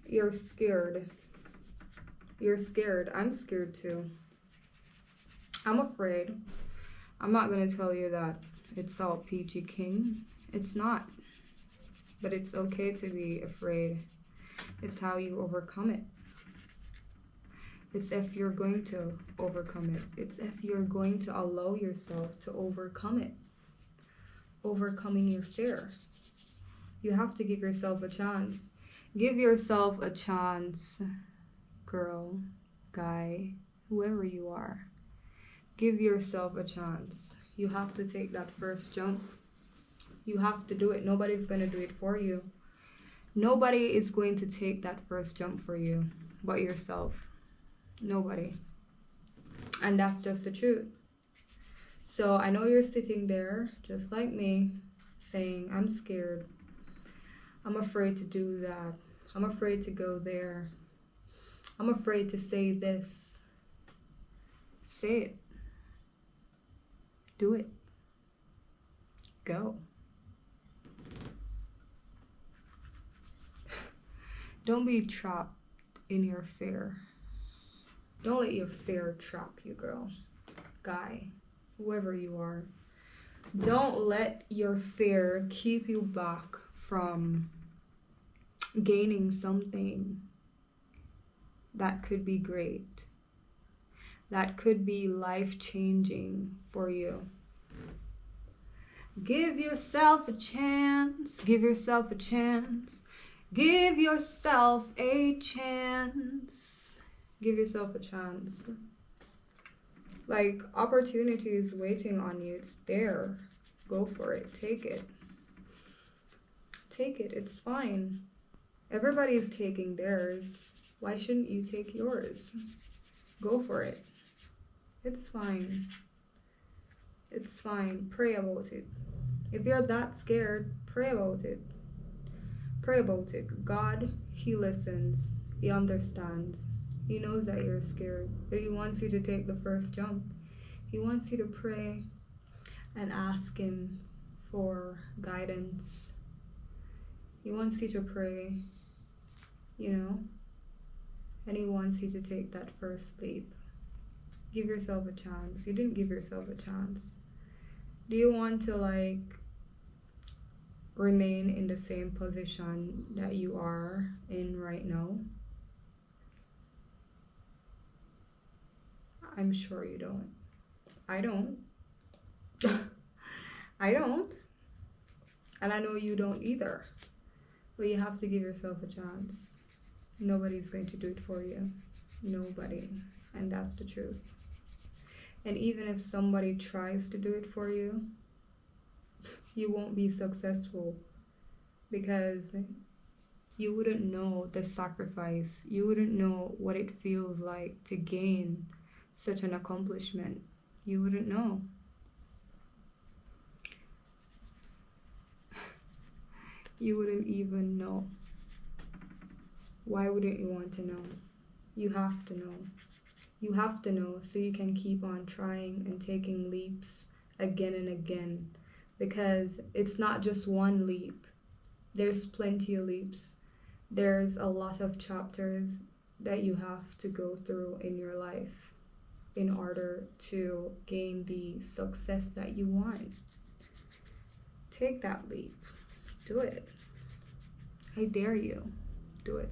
You're scared. You're scared. I'm scared too. I'm afraid. I'm not gonna tell you that it's all peachy king. It's not. But it's okay to be afraid. It's how you overcome it. It's if you're going to overcome it. It's if you're going to allow yourself to overcome it. Overcoming your fear. You have to give yourself a chance. Give yourself a chance, girl, guy, whoever you are. Give yourself a chance. You have to take that first jump. You have to do it. Nobody's going to do it for you. Nobody is going to take that first jump for you but yourself. Nobody. And that's just the truth. So I know you're sitting there just like me saying, I'm scared. I'm afraid to do that. I'm afraid to go there. I'm afraid to say this. Say it. Do it. Go. Don't be trapped in your fear. Don't let your fear trap you, girl, guy, whoever you are. Don't let your fear keep you back from gaining something that could be great, that could be life-changing for you. Give yourself a chance. Give yourself a chance. Give yourself a chance. Give yourself a chance. Like, opportunity is waiting on you. It's there. Go for it. Take it. Take it. It's fine. Everybody's taking theirs. Why shouldn't you take yours? Go for it. It's fine. It's fine. Pray about it. If you're that scared, pray about it. Pray about it. God, He listens. He understands. He knows that you're scared, but He wants you to take the first jump. He wants you to pray and ask Him for guidance. He wants you to pray, and He wants you to take that first leap. Give yourself a chance. You didn't give yourself a chance. Do you want to, remain in the same position that you are in right now? I'm sure you don't. I don't. I don't. And I know you don't either. But you have to give yourself a chance. Nobody's going to do it for you. Nobody. And that's the truth. And even if somebody tries to do it for you, you won't be successful, because you wouldn't know the sacrifice. You wouldn't know what it feels like to gain such an accomplishment. You wouldn't know. You wouldn't even know. Why wouldn't you want to know? You have to know. You have to know so you can keep on trying and taking leaps again and again. Because it's not just one leap. There's plenty of leaps. There's a lot of chapters that you have to go through in your life in order to gain the success that you want. Take that leap. Do it. I dare you. Do it.